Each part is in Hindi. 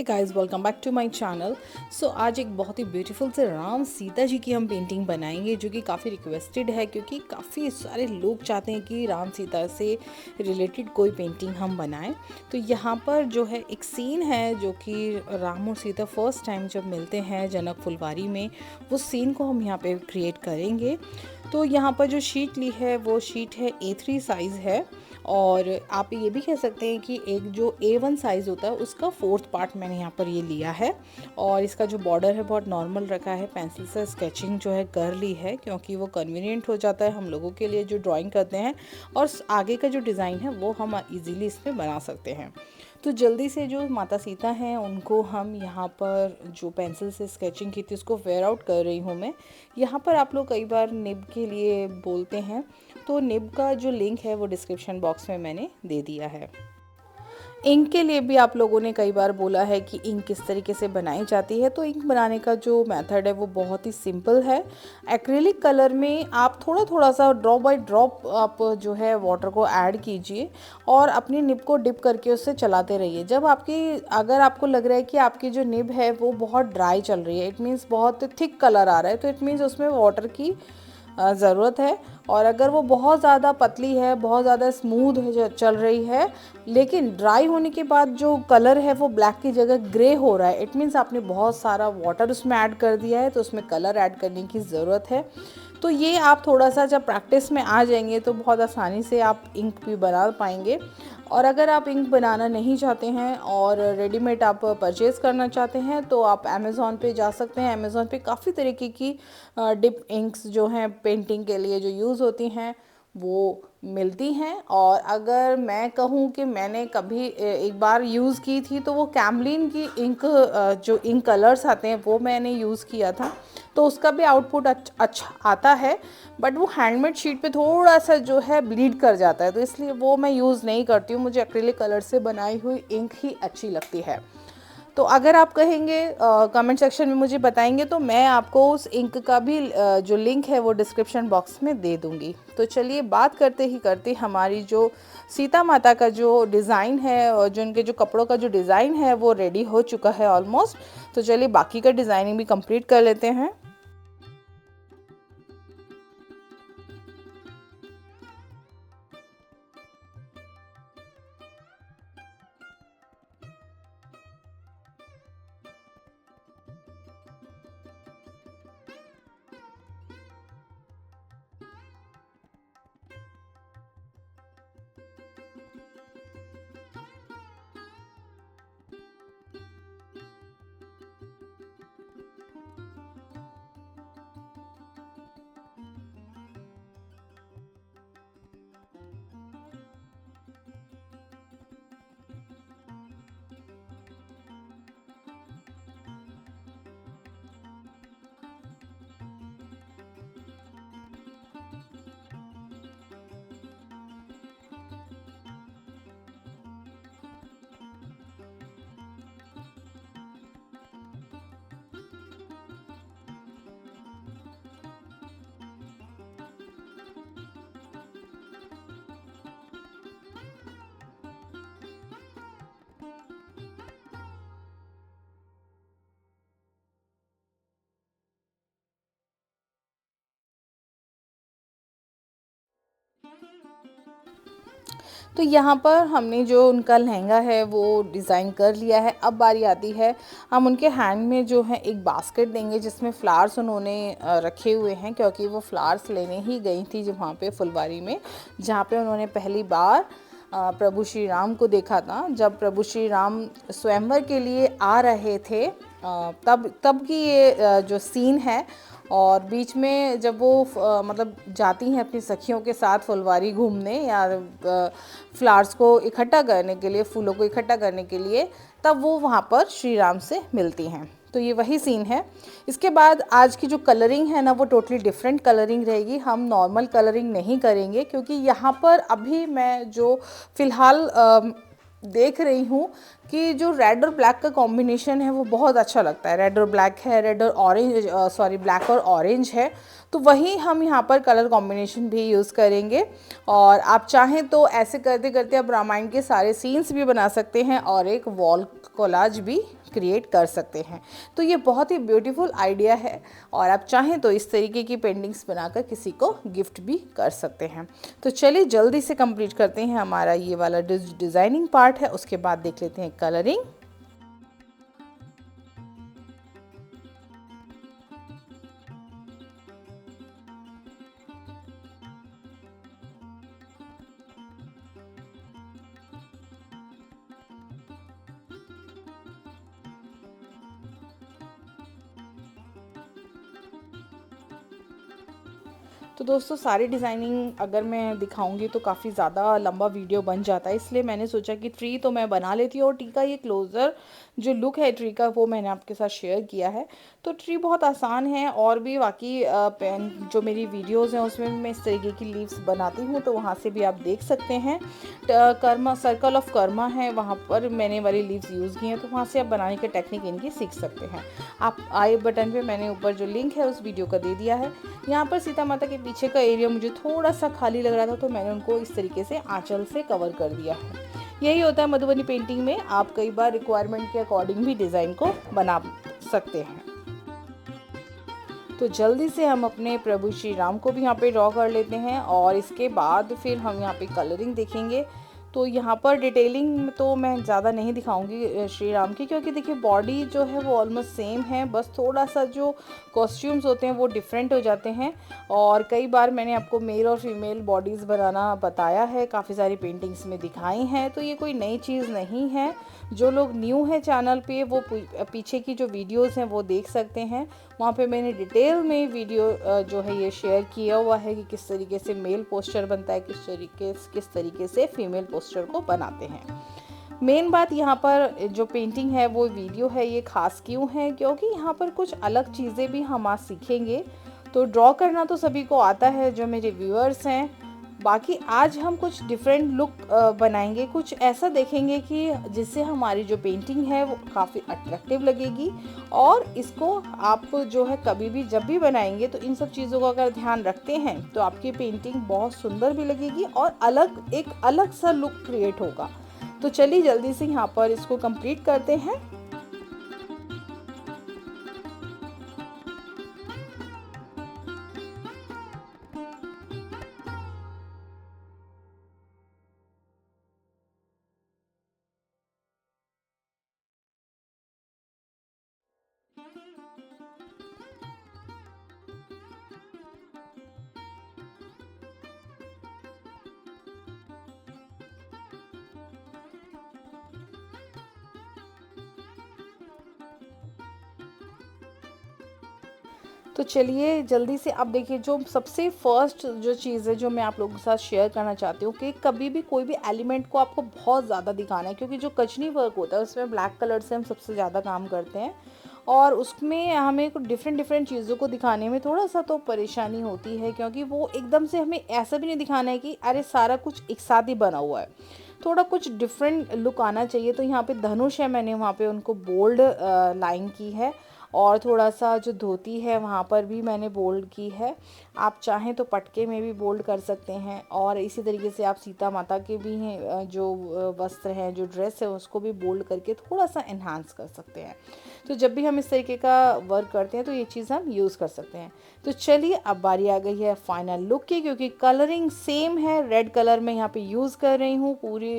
Guys, welcome back to my channel. So आज एक बहुत ही ब्यूटीफुल से राम सीता जी की हम पेंटिंग बनाएंगे, जो कि काफ़ी रिक्वेस्टेड है क्योंकि काफ़ी सारे लोग चाहते हैं कि राम सीता से रिलेटेड कोई पेंटिंग हम बनाएं। तो यहाँ पर जो है एक सीन है जो कि राम और सीता फर्स्ट टाइम जब मिलते हैं जनक फुलवारी में, वो सीन को हम यहाँ पे क्रिएट करेंगे। तो यहाँ पर जो शीट ली है वो शीट है A3 साइज़ है, और आप ये भी कह सकते हैं कि एक जो A1 साइज़ होता है उसका 4th पार्ट मैंने यहाँ पर ये लिया है। और इसका जो बॉर्डर है बहुत नॉर्मल रखा है, पेंसिल से स्केचिंग जो है कर ली है क्योंकि वो कन्वीनियंट हो जाता है हम लोगों के लिए जो ड्राइंग करते हैं, और आगे का जो डिज़ाइन है वो हम इजीली इसमें बना सकते हैं। तो जल्दी से जो माता सीता हैं उनको हम यहाँ पर जो पेंसिल से स्केचिंग की थी उसको फेयर आउट कर रही हूँ मैं। यहाँ पर आप लोग कई बार निब के लिए बोलते हैं, तो निब का जो लिंक है वो डिस्क्रिप्शन बॉक्स में मैंने दे दिया है। इंक के लिए भी आप लोगों ने कई बार बोला है कि इंक किस तरीके से बनाई जाती है, तो इंक बनाने का जो मेथड है वो बहुत ही सिंपल है। एक्रिलिक कलर में आप थोड़ा थोड़ा सा ड्रॉप बाय ड्रॉप आप जो है वाटर को ऐड कीजिए और अपनी निब को डिप करके उससे चलाते रहिए। जब अगर आपको लग रहा है कि आपकी जो निब है वो बहुत ड्राई चल रही है, इट मीन्स बहुत थिक कलर आ रहा है, तो इट मीन्स उसमें वाटर की ज़रूरत है। और अगर वो बहुत ज़्यादा पतली है, बहुत ज़्यादा स्मूथ है चल रही है, लेकिन ड्राई होने के बाद जो कलर है वो ब्लैक की जगह ग्रे हो रहा है, इट मीन्स आपने बहुत सारा वाटर उसमें ऐड कर दिया है, तो उसमें कलर ऐड करने की ज़रूरत है। तो ये आप थोड़ा सा जब प्रैक्टिस में आ जाएंगे तो बहुत आसानी से आप इंक भी बना पाएंगे। और अगर आप इंक बनाना नहीं चाहते हैं और रेडीमेड आप परचेज़ करना चाहते हैं तो आप अमेज़ॉन पे जा सकते हैं। अमेज़ॉन पे काफ़ी तरीके की डिप इंक्स जो हैं पेंटिंग के लिए जो यूज़ होती हैं वो मिलती हैं। और अगर मैं कहूँ कि मैंने कभी एक बार यूज़ की थी तो वो कैमलिन की इंक, जो इंक कलर्स आते हैं वो मैंने यूज़ किया था, तो उसका भी आउटपुट अच्छा आता है, बट वो हैंडमेड शीट पे थोड़ा सा जो है ब्लीड कर जाता है, तो इसलिए वो मैं यूज़ नहीं करती हूँ। मुझे एक्रिलिक कलर से बनाई हुई इंक ही अच्छी लगती है। तो अगर आप कहेंगे, कमेंट सेक्शन में मुझे बताएंगे, तो मैं आपको उस इंक का भी जो लिंक है वो डिस्क्रिप्शन बॉक्स में दे दूँगी। तो चलिए बात करते ही करते हमारी जो सीता माता का जो डिज़ाइन है और जो उनके जो कपड़ों का जो डिज़ाइन है वो रेडी हो चुका है ऑलमोस्ट। तो चलिए बाकी का डिज़ाइनिंग भी कंप्लीट कर लेते हैं। तो यहाँ पर हमने जो उनका लहंगा है वो डिज़ाइन कर लिया है। अब बारी आती है, हम उनके हैंड में जो है एक बास्केट देंगे जिसमें फ़्लावर्स उन्होंने रखे हुए हैं, क्योंकि वो फ़्लावर्स लेने ही गई थी जब वहाँ पे फुलवारी में, जहाँ पे उन्होंने पहली बार प्रभु श्री राम को देखा था। जब प्रभु श्री राम स्वयंवर के लिए आ रहे थे, तब की ये जो सीन है। और बीच में जब वो मतलब जाती हैं अपनी सखियों के साथ फुलवारी घूमने या फ्लावर्स को इकट्ठा करने के लिए, फूलों को इकट्ठा करने के लिए, तब वो वहाँ पर श्री राम से मिलती हैं। तो ये वही सीन है। इसके बाद आज की जो कलरिंग है ना वो टोटली डिफरेंट कलरिंग रहेगी। हम नॉर्मल कलरिंग नहीं करेंगे क्योंकि यहाँ पर अभी मैं जो फ़िलहाल देख रही हूँ कि जो रेड और ब्लैक का कॉम्बिनेशन है वो बहुत अच्छा लगता है। रेड और ब्लैक है, रेड और ऑरेंज, सॉरी ब्लैक और ऑरेंज है, तो वही हम यहाँ पर कलर कॉम्बिनेशन भी यूज़ करेंगे। और आप चाहें तो ऐसे करते करते आप रामायण के सारे सीन्स भी बना सकते हैं और एक वॉल कोलाज भी क्रिएट कर सकते हैं। तो ये बहुत ही ब्यूटीफुल आइडिया है और आप चाहें तो इस तरीके की पेंटिंग्स बनाकर किसी को गिफ्ट भी कर सकते हैं। तो चलिए जल्दी से कंप्लीट करते हैं हमारा ये वाला डिज़ाइनिंग पार्ट है, उसके बाद देख लेते हैं कलरिंग। तो दोस्तों सारी डिज़ाइनिंग अगर मैं दिखाऊंगी तो काफ़ी ज़्यादा लंबा वीडियो बन जाता है, इसलिए मैंने सोचा कि ट्री तो मैं बना लेती हूँ और ट्री का ये क्लोज़र जो लुक है ट्री का वो मैंने आपके साथ शेयर किया है। तो ट्री बहुत आसान है और भी बाकी पेन जो मेरी वीडियोस हैं उसमें मैं इस तरीके की लीव्स बनाती हूँ, तो वहाँ से भी आप देख सकते हैं। कर्मा सर्कल ऑफ कर्मा है, वहाँ पर मैंने वाली लीव्स यूज़ की हैं, तो वहाँ से आप बनाने की टेक्निक इनकी सीख सकते हैं। आप आई बटन पे मैंने ऊपर जो लिंक है उस वीडियो का दे दिया है। यहाँ पर सीता माता के पीछे का एरिया मुझे थोड़ा सा खाली लग रहा था, तो मैंने उनको इस तरीके से आंचल से कवर कर दिया है। यही होता है मधुबनी पेंटिंग में, आप कई बार रिक्वायरमेंट के अकॉर्डिंग भी डिज़ाइन को बना सकते हैं। तो जल्दी से हम अपने प्रभु श्री राम को भी यहाँ पे ड्रॉ कर लेते हैं और इसके बाद फिर हम यहाँ पे कलरिंग देखेंगे। तो यहाँ पर डिटेलिंग तो मैं ज़्यादा नहीं दिखाऊंगी श्री राम की, क्योंकि देखिए बॉडी जो है वो ऑलमोस्ट सेम है, बस थोड़ा सा जो कॉस्ट्यूम्स होते हैं वो डिफरेंट हो जाते हैं। और कई बार मैंने आपको मेल और फीमेल बॉडीज़ बनाना बताया है, काफ़ी सारी पेंटिंग्स में दिखाई हैं, तो ये कोई नई चीज़ नहीं है। जो लोग न्यू है चैनल पे वो पीछे की जो वीडियोस हैं वो देख सकते हैं, वहाँ पे मैंने डिटेल में वीडियो जो है ये शेयर किया हुआ है कि किस तरीके से मेल पोस्टर बनता है, किस तरीके से फीमेल पोस्टर को बनाते हैं। मेन बात यहाँ पर जो पेंटिंग है वो वीडियो है ये खास क्यों है, क्योंकि यहाँ पर कुछ अलग चीज़ें भी हम आज सीखेंगे। तो ड्रॉ करना तो सभी को आता है जो मेरे व्यूअर्स हैं, बाकी आज हम कुछ डिफरेंट लुक बनाएंगे, कुछ ऐसा देखेंगे कि जिससे हमारी जो पेंटिंग है वो काफ़ी अट्रैक्टिव लगेगी। और इसको आप जो है कभी भी जब भी बनाएंगे तो इन सब चीज़ों का अगर ध्यान रखते हैं तो आपकी पेंटिंग बहुत सुंदर भी लगेगी और एक अलग सा लुक क्रिएट होगा। तो चलिए जल्दी से यहाँ पर इसको कंप्लीट करते हैं। तो चलिए जल्दी से अब देखिए, जो सबसे फर्स्ट जो चीज़ है जो मैं आप लोगों के साथ शेयर करना चाहती हूँ कि कभी भी कोई भी एलिमेंट को आपको बहुत ज़्यादा दिखाना है, क्योंकि जो कचनी वर्क होता है उसमें ब्लैक कलर से हम सबसे ज़्यादा काम करते हैं और उसमें हमें कुछ डिफरेंट डिफरेंट चीज़ों को दिखाने में थोड़ा सा तो परेशानी होती है, क्योंकि वो एकदम से हमें ऐसा भी नहीं दिखाना है कि अरे सारा कुछ एक साथ ही बना हुआ है, थोड़ा कुछ डिफरेंट लुक आना चाहिए। तो यहाँ पे धनुष है, मैंने वहाँ पे उनको बोल्ड लाइन की है और थोड़ा सा जो धोती है वहाँ पर भी मैंने बोल्ड की है। आप चाहें तो पटके में भी बोल्ड कर सकते हैं और इसी तरीके से आप सीता माता के भी हैं जो वस्त्र हैं, जो ड्रेस है उसको भी बोल्ड करके थोड़ा सा इन्हांस कर सकते हैं। तो जब भी हम इस तरीके का वर्क करते हैं तो ये चीज़ हम यूज़ कर सकते हैं। तो चलिए अब बारी आ गई है फाइनल लुक की, क्योंकि कलरिंग सेम है, रेड कलर में यहाँ पे यूज़ कर रही हूँ, पूरी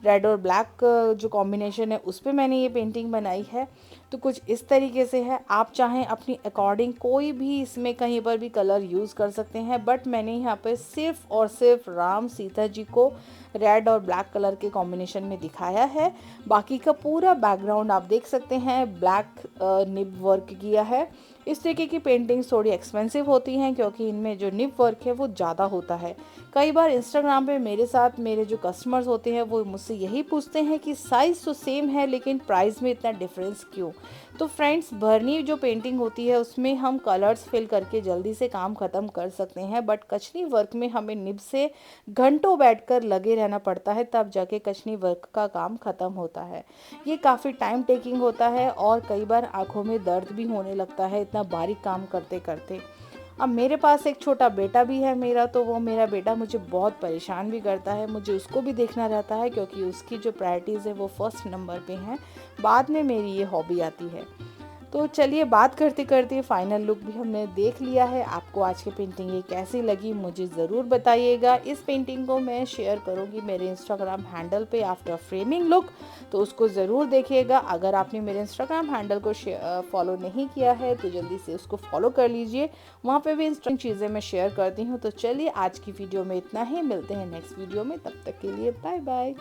रेड और ब्लैक जो कॉम्बिनेशन है उस पर मैंने ये पेंटिंग बनाई है। तो कुछ इस तरीके से है, आप चाहें अपनी अकॉर्डिंग कोई भी इसमें कहीं पर भी कलर यूज़ कर सकते हैं, बट मैंने यहाँ पे सिर्फ और सिर्फ राम सीता जी को रेड और ब्लैक कलर के कॉम्बिनेशन में दिखाया है। बाकी का पूरा बैकग्राउंड आप देख सकते हैं ब्लैक निब वर्क किया है। इस तरीके की पेंटिंग्स थोड़ी एक्सपेंसिव होती हैं क्योंकि इनमें जो निब वर्क है वो ज़्यादा होता है। कई बार इंस्टाग्राम पे मेरे साथ मेरे जो कस्टमर्स होते हैं वो मुझसे यही पूछते हैं कि साइज़ तो सेम है लेकिन प्राइस में इतना डिफरेंस क्यों। तो फ्रेंड्स, भरनी जो पेंटिंग होती है उसमें हम कलर्स फिल करके जल्दी से काम ख़त्म कर सकते हैं, बट कचनी वर्क में हमें निब से घंटों बैठकर लगे रहना पड़ता है, तब जाके कचनी वर्क का काम ख़त्म होता है। ये काफ़ी टाइम टेकिंग होता है और कई बार आँखों में दर्द भी होने लगता है इतना बारीक काम करते करते। अब मेरे पास एक छोटा बेटा भी है मेरा, तो वो मेरा बेटा मुझे बहुत परेशान भी करता है, मुझे उसको भी देखना रहता है क्योंकि उसकी जो प्रायोरिटीज़ है वो फर्स्ट नंबर पे हैं, बाद में मेरी ये हॉबी आती है। तो चलिए बात करते करते फाइनल लुक भी हमने देख लिया है। आपको आज की पेंटिंग ये कैसी लगी मुझे ज़रूर बताइएगा। इस पेंटिंग को मैं शेयर करूँगी मेरे इंस्टाग्राम हैंडल पे आफ्टर फ्रेमिंग लुक, तो उसको ज़रूर देखिएगा। अगर आपने मेरे इंस्टाग्राम हैंडल को फॉलो नहीं किया है तो जल्दी से उसको फॉलो कर लीजिए, वहाँ पे भी इंस्टेंट चीज़ें मैं शेयर करती हूँ। तो चलिए आज की वीडियो में इतना ही, मिलते हैं नेक्स्ट वीडियो में, तब तक के लिए बाय बाय।